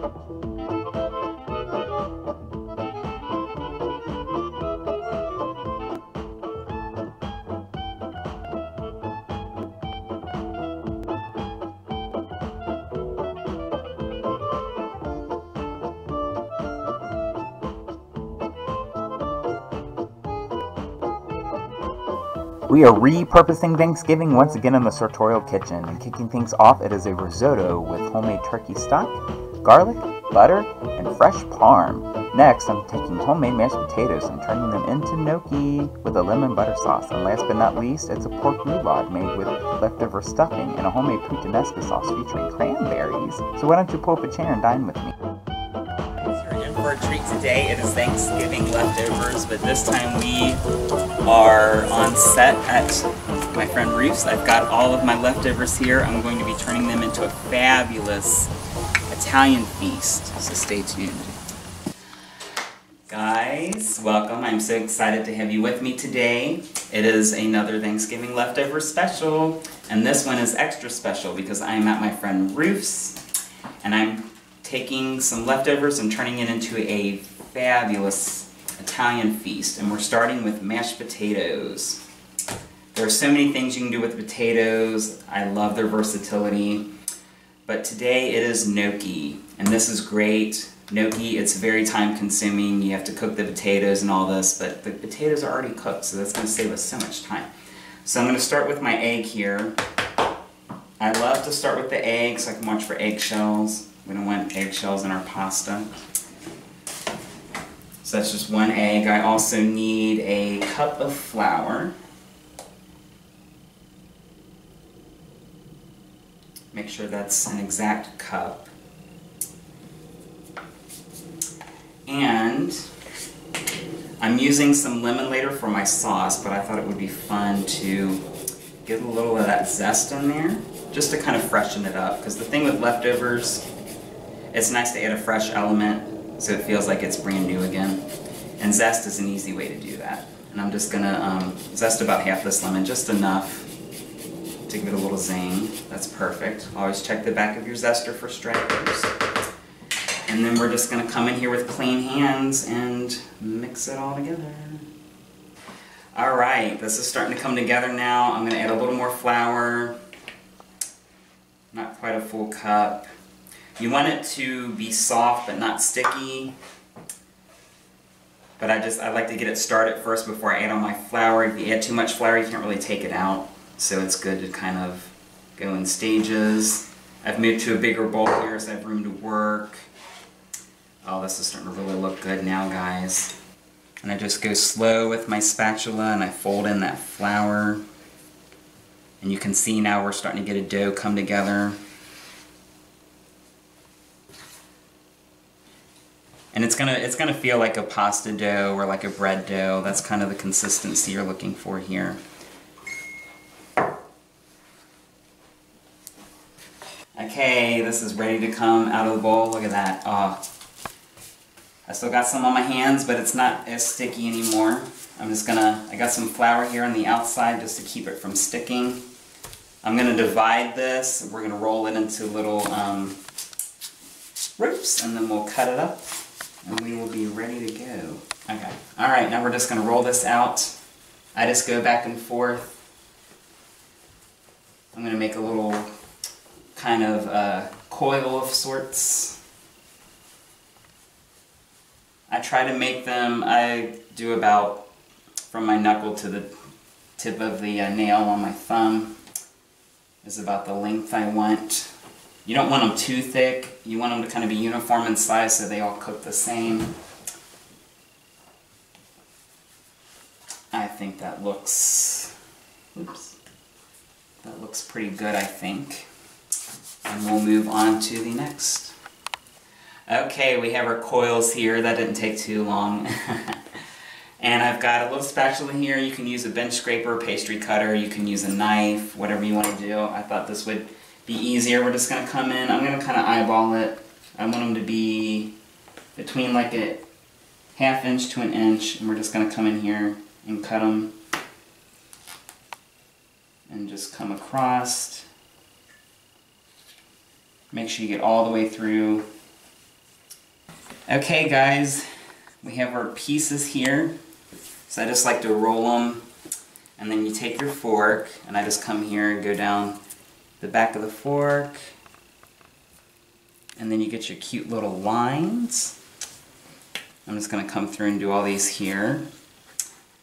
We are repurposing Thanksgiving once again in the sartorial kitchen, and kicking things off, it is a risotto with homemade turkey stock, garlic, butter, and fresh parm. Next, I'm taking homemade mashed potatoes and turning them into gnocchi with a lemon butter sauce. And last but not least, it's a pork roulade made with leftover stuffing and a homemade puttanesca sauce featuring cranberries. So why don't you pull up a chair and dine with me? You're in for a treat today. It is Thanksgiving leftovers, but this time we are on set at my friend Ruth's. I've got all of my leftovers here. I'm going to be turning them into a fabulous Italian feast, so stay tuned. Guys, welcome. I'm so excited to have you with me today. It is another Thanksgiving leftover special, and this one is extra special because I'm at my friend Ruth's, and I'm taking some leftovers and turning it into a fabulous Italian feast, and we're starting with mashed potatoes. There are so many things you can do with potatoes. I love their versatility, but today it is gnocchi, and this is great. Gnocchi, it's very time consuming. You have to cook the potatoes and all this, but the potatoes are already cooked, so that's going to save us so much time. So I'm going to start with my egg here. I love to start with the egg so I can watch for eggshells. We don't want eggshells in our pasta. So that's just one egg. I also need a cup of flour. Make sure that's an exact cup. And I'm using some lemon later for my sauce, but I thought it would be fun to get a little of that zest in there, just to kind of freshen it up. Because the thing with leftovers, it's nice to add a fresh element so it feels like it's brand new again. And zest is an easy way to do that. And I'm just gonna zest about half this lemon, just enough to give it a little zing. That's perfect. Always check the back of your zester for stragglers. And then we're just gonna come in here with clean hands and mix it all together. All right, this is starting to come together now. I'm gonna add a little more flour. Not quite a full cup. You want it to be soft but not sticky. But I like to get it started first before I add on my flour. If you add too much flour, you can't really take it out. So it's good to kind of go in stages. I've moved to a bigger bowl here so I have room to work. Oh, this is starting to really look good now, guys. And I just go slow with my spatula and I fold in that flour. And you can see now we're starting to get a dough come together. And it's gonna feel like a pasta dough or like a bread dough. That's kind of the consistency you're looking for here. Okay, this is ready to come out of the bowl. Look at that. Oh, I still got some on my hands, but it's not as sticky anymore. I got some flour here on the outside just to keep it from sticking. I'm gonna divide this. We're gonna roll it into little ropes, and then we'll cut it up. And we will be ready to go. Okay, alright, now we're just going to roll this out. I just go back and forth. I'm going to make a little kind of coil of sorts. I try to make them, I do about from my knuckle to the tip of the nail on my thumb is about the length I want. You don't want them too thick. You want them to kind of be uniform in size so they all cook the same. I think that looks, that looks pretty good, I think. And we'll move on to the next. Okay, we have our coils here. That didn't take too long. And I've got a little spatula here. You can use a bench scraper, pastry cutter. You can use a knife, whatever you want to do. I thought this would be easier. We're just going to come in. I'm going to kind of eyeball it. I want them to be between like a ½ inch to an inch. And we're just going to come in here and cut them. And just come across. Make sure you get all the way through. Okay guys, we have our pieces here. So I just like to roll them, and then you take your fork, and I just come here and go down the back of the fork, and then you get your cute little lines. I'm just going to come through and do all these here,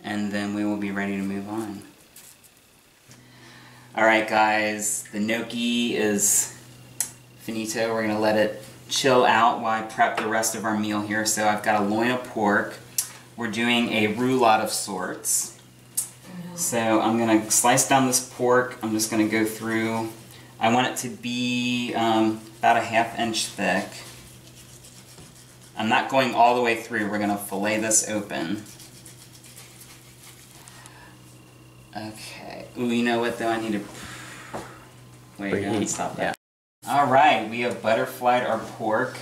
and then we will be ready to move on. Alright guys, the gnocchi is finito. We're going to let it chill out while I prep the rest of our meal here. So I've got a loin of pork. We're doing a roulade of sorts. So I'm going to slice down this pork. I'm just going to go through. I want it to be about a 1/2 inch thick. I'm not going all the way through. We're going to fillet this open. Okay. Ooh, you know what though? I need to... Wait, go. Stop that. Alright, we have butterflied our pork.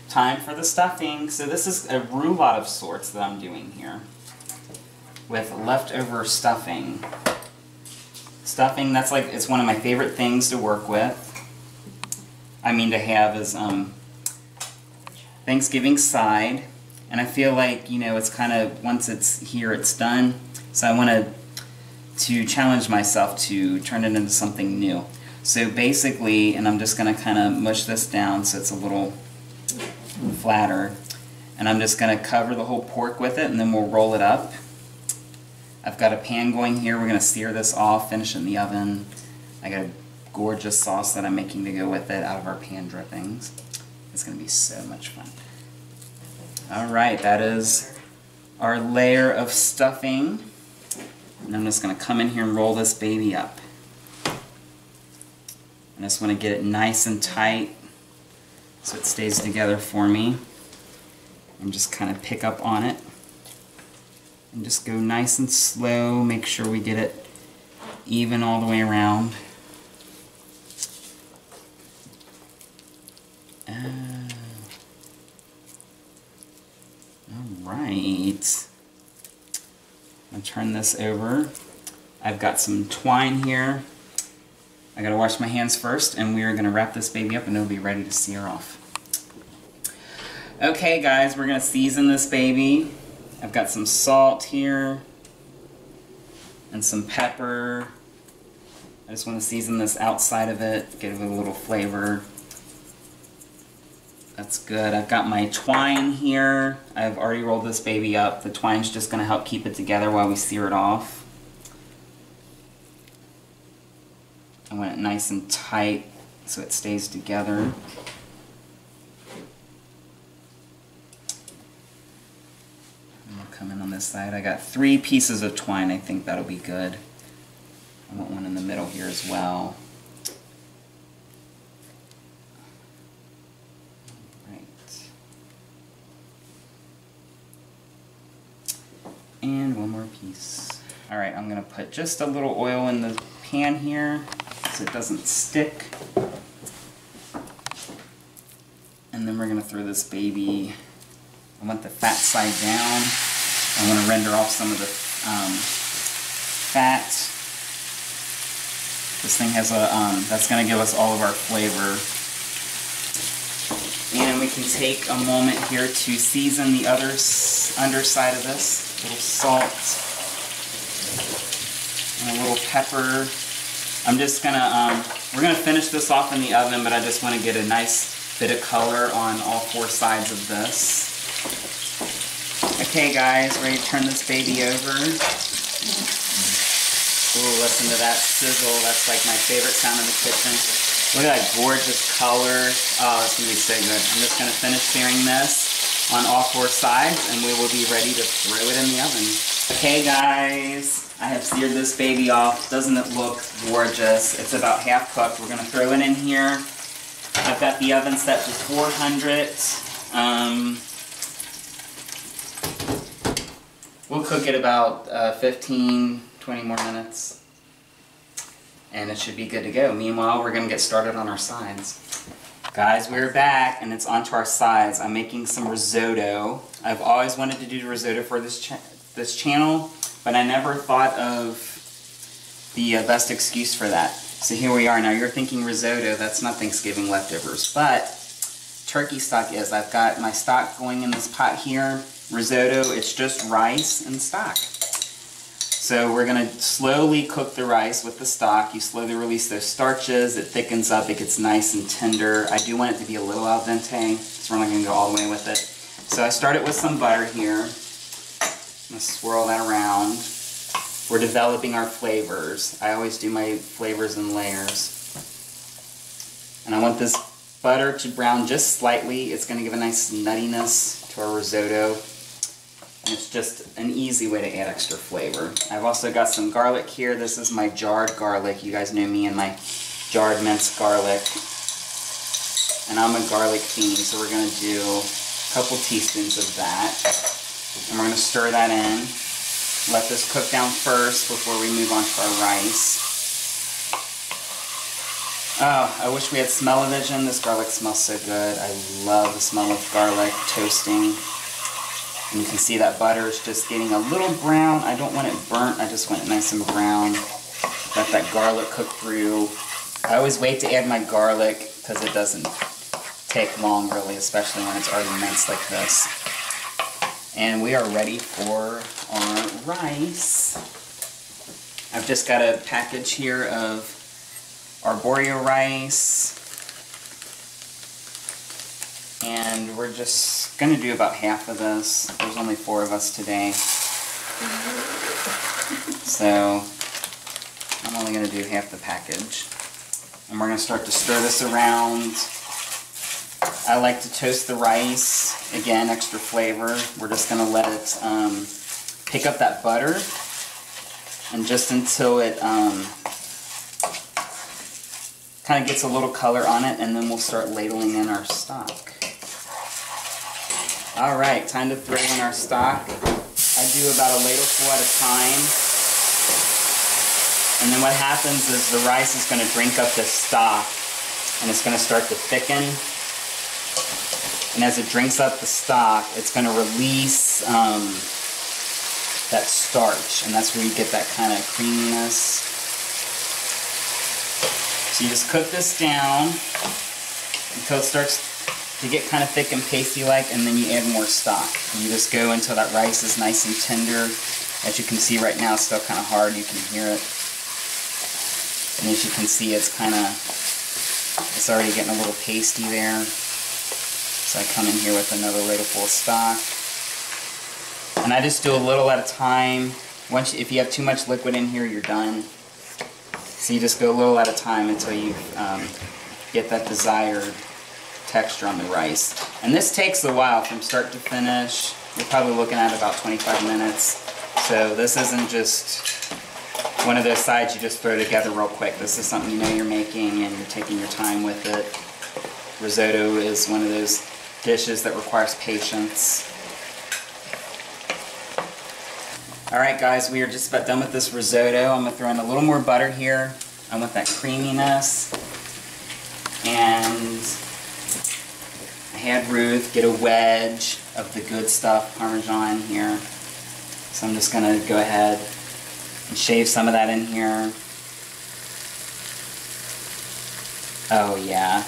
Time for the stuffing. So this is a roulade of sorts that I'm doing here, with leftover stuffing. Stuffing, that's like, it's one of my favorite things to work with. I mean to have as Thanksgiving side. And I feel like, you know, it's kind of, once it's here, it's done. So I want to challenge myself to turn it into something new. So basically, and I'm just going to kind of mush this down so it's a little flatter. And I'm just going to cover the whole pork with it, and then we'll roll it up. I've got a pan going here. We're going to sear this off, finish it in the oven. I got a gorgeous sauce that I'm making to go with it out of our pan drippings. It's going to be so much fun. Alright, that is our layer of stuffing. And I'm just going to come in here and roll this baby up. I just want to get it nice and tight so it stays together for me. And just kind of pick up on it. And just go nice and slow, make sure we get it even all the way around. Alright. I'm going to turn this over. I've got some twine here. I gotta wash my hands first, and we are gonna wrap this baby up and it'll be ready to sear off. Okay guys, we're gonna season this baby. I've got some salt here and some pepper. I just want to season this outside of it, give it a little flavor. That's good. I've got my twine here. I've already rolled this baby up. The twine's just gonna help keep it together while we sear it off. I want it nice and tight so it stays together. And we'll come in on this side. I got 3 pieces of twine. I think that'll be good. I want one in the middle here as well. Right. And one more piece. Alright, I'm going to put just a little oil in the pan here so it doesn't stick. And then we're going to throw this baby, I want the fat side down. I want to render off some of the fat. This thing has a, that's going to give us all of our flavor. And we can take a moment here to season the underside of this. A little salt. And a little pepper. I'm just gonna, we're gonna finish this off in the oven, but I just want to get a nice bit of color on all 4 sides of this. Okay guys, ready to turn this baby over. Ooh, listen to that sizzle. That's like my favorite sound in the kitchen. Look at that gorgeous color. Oh, that's gonna be so good. I'm just gonna finish searing this on all 4 sides, and we will be ready to throw it in the oven. Okay guys, I have seared this baby off. Doesn't it look gorgeous? It's about half cooked. We're going to throw it in here. I've got the oven set to 400. We'll cook it about 15, 20 more minutes. And it should be good to go. Meanwhile, we're going to get started on our sides. Guys, we're back, and it's onto our sides. I'm making some risotto. I've always wanted to do risotto for this channel, but I never thought of the best excuse for that. So here we are. Now you're thinking risotto, that's not Thanksgiving leftovers, but turkey stock is. I've got my stock going in this pot here. Risotto, it's just rice and stock. So we're going to slowly cook the rice with the stock. You slowly release those starches, it thickens up, it gets nice and tender. I do want it to be a little al dente, so we're not going to go all the way with it. So I started with some butter here. I'm going to swirl that around. We're developing our flavors. I always do my flavors in layers. And I want this butter to brown just slightly. It's going to give a nice nuttiness to our risotto. And it's just an easy way to add extra flavor. I've also got some garlic here. This is my jarred garlic. You guys know me and my jarred minced garlic. And I'm a garlic fiend, so we're going to do a couple teaspoons of that. And we're going to stir that in. Let this cook down first before we move on to our rice. Oh, I wish we had smell-o-vision. This garlic smells so good. I love the smell of garlic toasting. And you can see that butter is just getting a little brown. I don't want it burnt. I just want it nice and brown. Let that garlic cook through. I always wait to add my garlic because it doesn't take long, really, especially when it's already minced like this. And we are ready for our rice. I've just got a package here of arborio rice. And we're just going to do about half of this. There's only 4 of us today. So I'm only going to do half the package. And we're going to start to stir this around. I like to toast the rice. Again, extra flavor. We're just going to let it pick up that butter. And just until it kind of gets a little color on it, and then we'll start ladling in our stock. Alright, time to throw in our stock. I do about a ladleful at a time. And then what happens is the rice is going to drink up the stock, and it's going to start to thicken. And as it drinks up the stock, it's going to release that starch, and that's where you get that kind of creaminess. So you just cook this down until it starts to get kind of thick and pasty-like, and then you add more stock. And you just go until that rice is nice and tender. As you can see right now, it's still kind of hard. You can hear it. And as you can see, it's already getting a little pasty there. So I come in here with another ladleful of stock. And I just do a little at a time. If you have too much liquid in here, you're done. So you just go a little at a time until you get that desired texture on the rice. And this takes a while from start to finish. You're probably looking at about 25 minutes. So this isn't just one of those sides you just throw together real quick. This is something you know you're making and you're taking your time with it. Risotto is one of those dishes that requires patience. Alright guys, we are just about done with this risotto. I'm going to throw in a little more butter here. I want that creaminess. And I had Ruth get a wedge of the good stuff, Parmesan here. So I'm just going to go ahead and shave some of that in here. Oh yeah.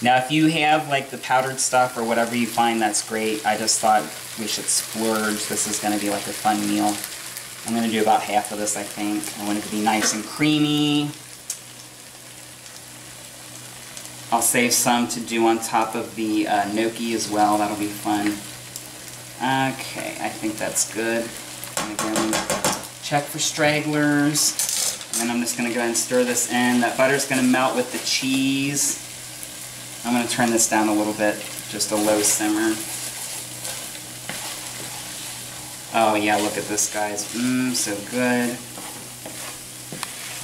Now if you have like the powdered stuff or whatever you find, that's great. I just thought we should splurge. This is going to be like a fun meal. I'm going to do about half of this, I think. I want it to be nice and creamy. I'll save some to do on top of the gnocchi as well. That'll be fun. Okay, I think that's good. I'm going to check for stragglers. And then I'm just going to go ahead and stir this in. That butter's going to melt with the cheese. I'm going to turn this down a little bit, just a low simmer. Oh yeah, look at this, guys. Mmm, so good.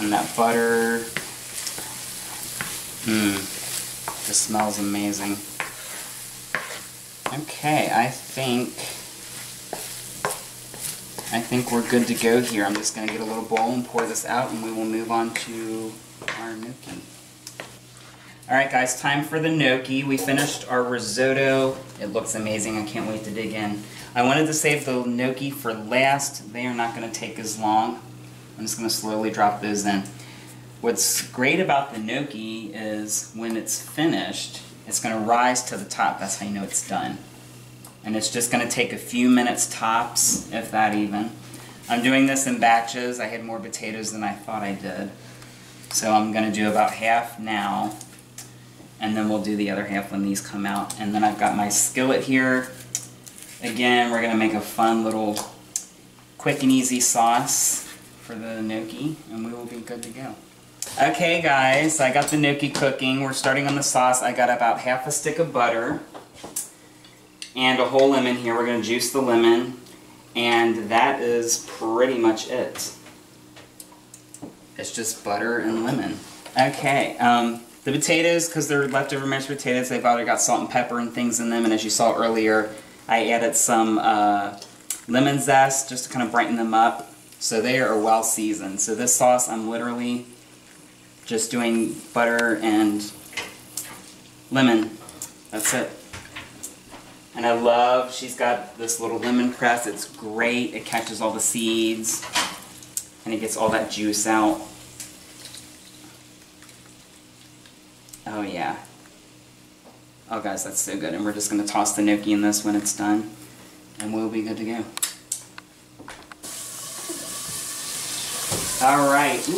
And that butter. Mmm, this smells amazing. Okay, I think we're good to go here. I'm just going to get a little bowl and pour this out, and we will move on to our gnocchi. Alright guys, time for the gnocchi. We finished our risotto. It looks amazing. I can't wait to dig in. I wanted to save the gnocchi for last. They are not going to take as long. I'm just going to slowly drop those in. What's great about the gnocchi is when it's finished, it's going to rise to the top. That's how you know it's done. And it's just going to take a few minutes tops, if that even. I'm doing this in batches. I had more potatoes than I thought I did. So I'm going to do about half now, and then we'll do the other half when these come out. And then I've got my skillet here. Again, we're going to make a fun little quick and easy sauce for the gnocchi, and we will be good to go. Okay guys, I got the gnocchi cooking. We're starting on the sauce. I got about half a stick of butter and a whole lemon here. We're going to juice the lemon, and that is pretty much it. It's just butter and lemon. Okay, the potatoes, because they're leftover mashed potatoes, they've already got salt and pepper and things in them, and as you saw earlier, I added some lemon zest just to kind of brighten them up, so they are well seasoned. So this sauce, I'm literally just doing butter and lemon. That's it. And I love, she's got this little lemon press. It's great. It catches all the seeds and it gets all that juice out. Oh yeah. Oh guys, that's so good. And we're just going to toss the gnocchi in this when it's done, and we'll be good to go. Alright.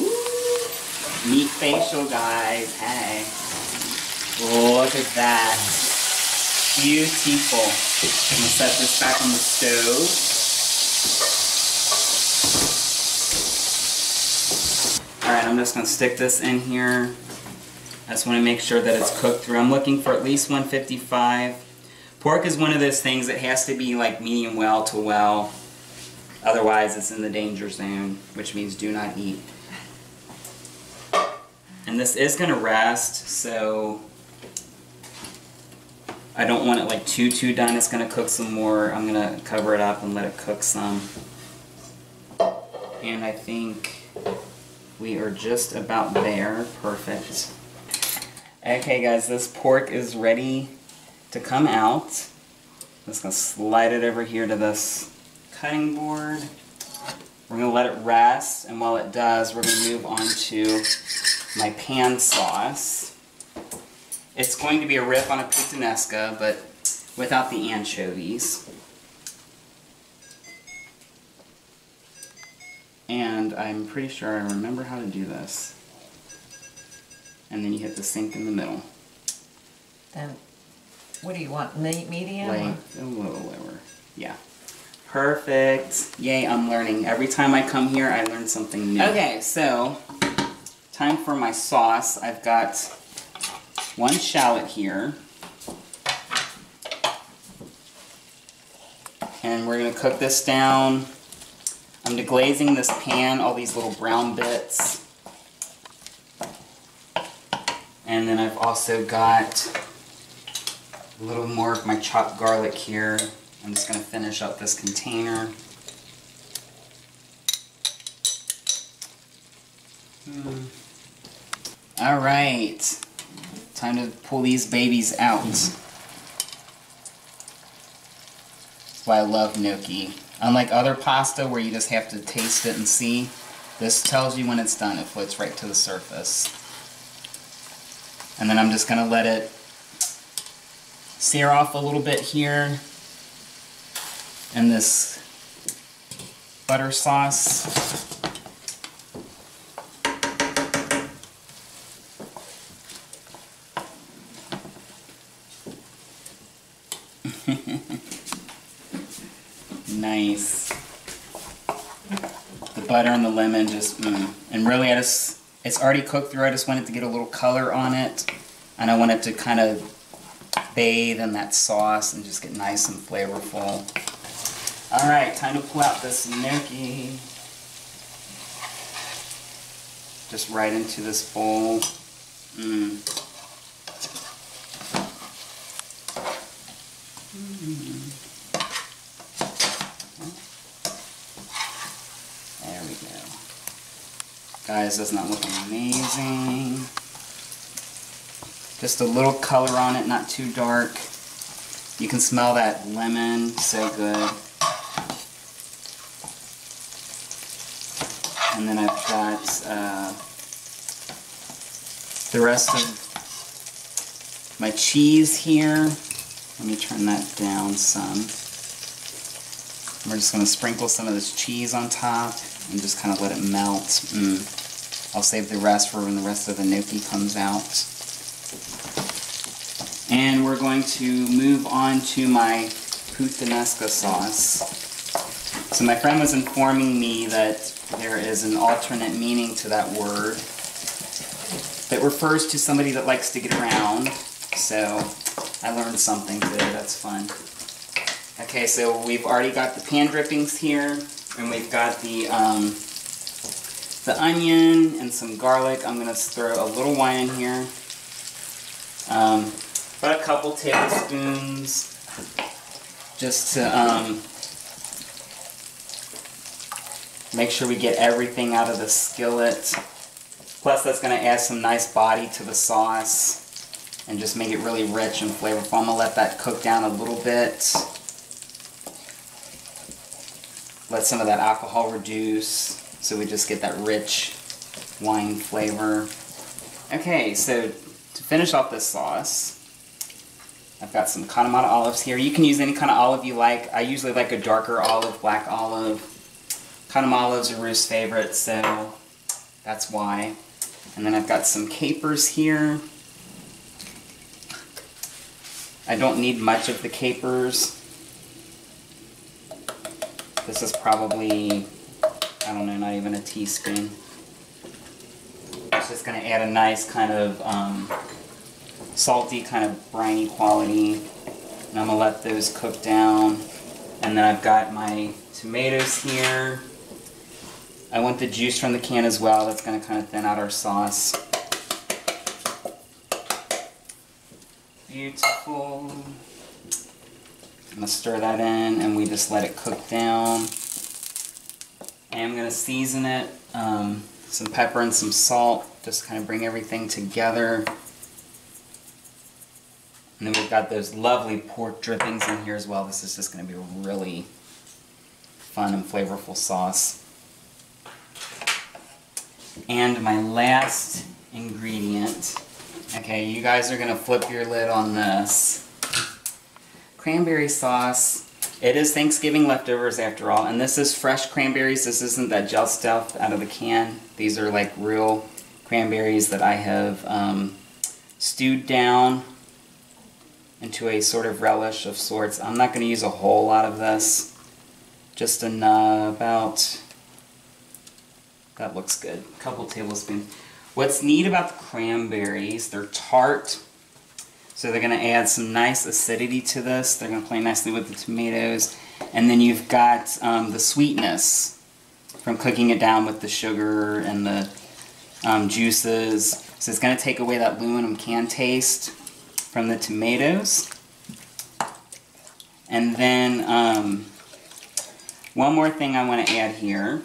Meat facial, guys. Hey. Look at that. Beautiful. I'm going to set this back on the stove. Alright, I'm just going to stick this in here. I just want to make sure that it's cooked through. I'm looking for at least 155. Pork is one of those things that has to be like medium well to well. Otherwise it's in the danger zone, which means do not eat. And this is going to rest, so I don't want it like too done. It's going to cook some more. I'm going to cover it up and let it cook some. And I think we are just about there. Perfect. Okay guys, this pork is ready to come out. I'm just going to slide it over here to this cutting board. We're going to let it rest, and while it does, we're going to move on to my pan sauce. It's going to be a riff on a puttanesca, but without the anchovies. And I'm pretty sure I remember how to do this. And then you hit the sink in the middle. Then, what do you want, medium? Like a little lower. Yeah. Perfect. Yay, I'm learning. Every time I come here, I learn something new. Okay, so, time for my sauce. I've got one shallot here. And we're going to cook this down. I'm deglazing this pan, all these little brown bits. And then I've also got a little more of my chopped garlic here. I'm just going to finish up this container. Alright, time to pull these babies out. That's why I love gnocchi. Unlike other pasta where you just have to taste it and see, this tells you when it's done. It floats right to the surface. And then I'm just going to let it sear off a little bit here in this butter sauce. Nice. The butter and the lemon just, And really it's already cooked through. I just want it to get a little color on it. And I want it to kind of bathe in that sauce and just get nice and flavorful. Alright, time to pull out this gnocchi. Just right into this bowl. There we go. Guys, doesn't that look amazing? Just a little color on it, not too dark. You can smell that lemon, so good. And then I've got the rest of my cheese here. Let me turn that down some. We're just going to sprinkle some of this cheese on top and just kind of let it melt. I'll save the rest for when the rest of the gnocchi comes out. And we're going to move on to my puttanesca sauce. So my friend was informing me that there is an alternate meaning to that word that refers to somebody that likes to get around. So I learned something today. That's fun. Okay, so we've already got the pan drippings here, and we've got the onion and some garlic. I'm going to throw a little wine in here. About a couple tablespoons, just to make sure we get everything out of the skillet. Plus, that's going to add some nice body to the sauce and just make it really rich and flavorful. I'm going to let that cook down a little bit. Let some of that alcohol reduce so we just get that rich wine flavor. Okay, so to finish off this sauce, I've got some Kalamata olives here. You can use any kind of olive you like. I usually like a darker olive, black olive. Kalamata olives are Ruth's favorite, so that's why. And then I've got some capers here. I don't need much of the capers. This is probably, I don't know, not even a teaspoon. It's just going to add a nice kind of salty, kind of briny quality. And I'm going to let those cook down. And then I've got my tomatoes here. I want the juice from the can as well. That's going to kind of thin out our sauce. Beautiful. I'm going to stir that in and we just let it cook down. And I'm going to season it, some pepper and some salt, just kind of bring everything together. And then we've got those lovely pork drippings in here as well. This is just going to be a really fun and flavorful sauce. And my last ingredient, okay, you guys are going to flip your lid on this. Cranberry sauce. It is Thanksgiving leftovers after all, and this is fresh cranberries. This isn't that gel stuff out of the can. These are like real cranberries that I have stewed down into a sort of relish of sorts. I'm not going to use a whole lot of this, just about, that looks good, a couple tablespoons. What's neat about the cranberries, they're tart. So they're going to add some nice acidity to this. They're going to play nicely with the tomatoes. And then you've got the sweetness from cooking it down with the sugar and the juices. So it's going to take away that aluminum can taste from the tomatoes. And then one more thing I want to add here.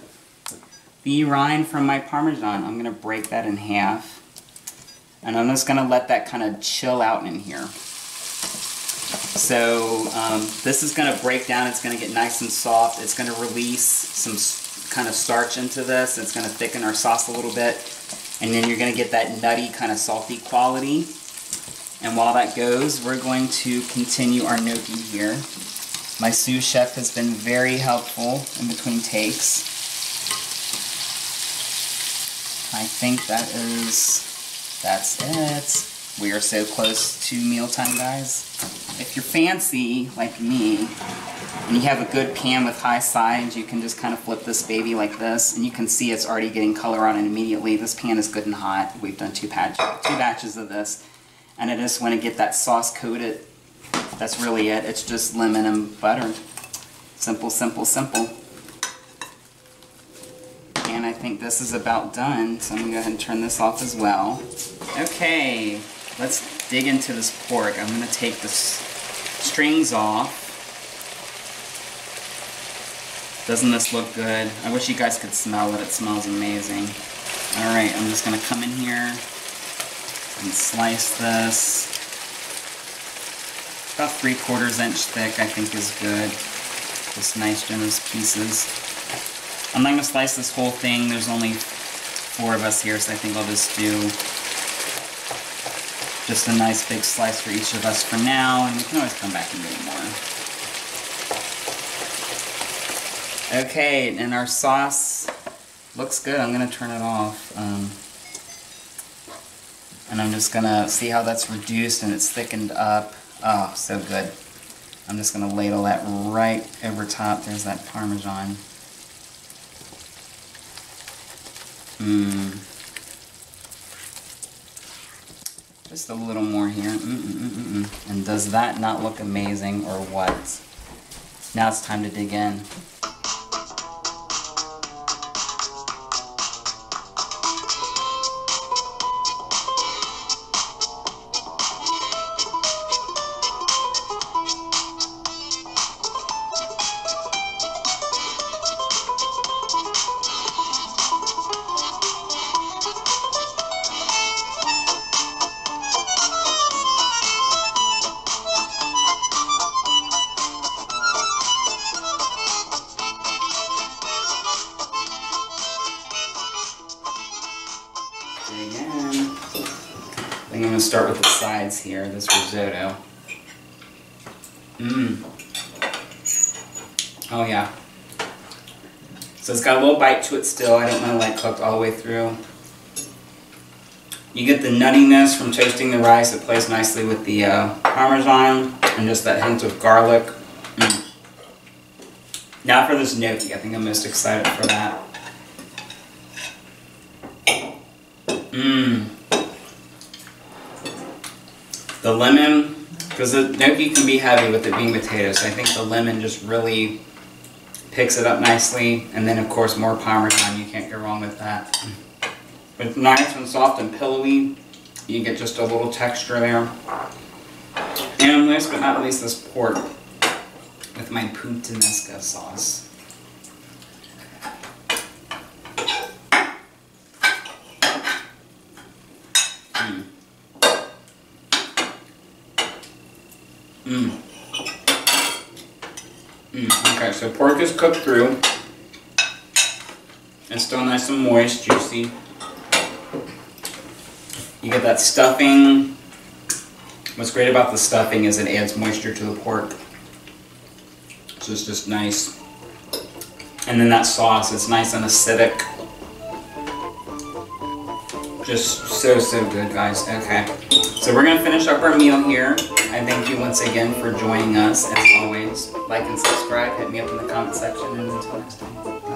The rind from my Parmesan, I'm going to break that in half. And I'm just going to let that kind of chill out in here. So this is going to break down. It's going to get nice and soft. It's going to release some kind of starch into this. It's going to thicken our sauce a little bit. And then you're going to get that nutty kind of salty quality. And while that goes, we're going to continue our gnocchi here. My sous chef has been very helpful in between takes. I think that's it. We are so close to mealtime, guys. If you're fancy, like me, and you have a good pan with high sides, you can just kind of flip this baby like this, and you can see it's already getting color on it immediately. This pan is good and hot. We've done two batches of this, and I just want to get that sauce coated. That's really it. It's just lemon and butter. Simple, simple, simple. And I think this is about done, so I'm going to go ahead and turn this off as well. Okay, let's dig into this pork. I'm going to take the strings off. Doesn't this look good? I wish you guys could smell it. It smells amazing. Alright, I'm just going to come in here and slice this. About 3/4 inch thick, I think is good. Just nice, generous pieces. I'm not going to slice this whole thing. There's only 4 of us here, so I think I'll just do Just a nice big slice for each of us for now, and we can always come back and get more. Okay, and our sauce looks good. I'm going to turn it off. And I'm just going to see how that's reduced and it's thickened up. Oh, so good. I'm just going to ladle that right over top. There's that Parmesan. Just a little more here. And does that not look amazing or what? Now it's time to dig in. Again. I think I'm going to start with the sides here, this risotto. Oh yeah. So it's got a little bite to it still. I don't want to like cooked all the way through. You get the nuttiness from toasting the rice. It plays nicely with the Parmesan and just that hint of garlic. Now for this gnocchi. I think I'm most excited for that. The lemon, because the gnocchi can be heavy with it being potatoes, so I think the lemon just really picks it up nicely. And then of course more Parmesan, you can't go wrong with that. It's nice and soft and pillowy. You get just a little texture there. And last but not least, this pork with my puttanesca sauce. Okay, so pork is cooked through. It's still nice and moist, juicy. You get that stuffing. What's great about the stuffing is it adds moisture to the pork. So it's just nice. And then that sauce, it's nice and acidic. Just so good, guys. Okay, so we're gonna finish up our meal here. I thank you once again for joining us. As always, like and subscribe, hit me up in the comment section, and until next time.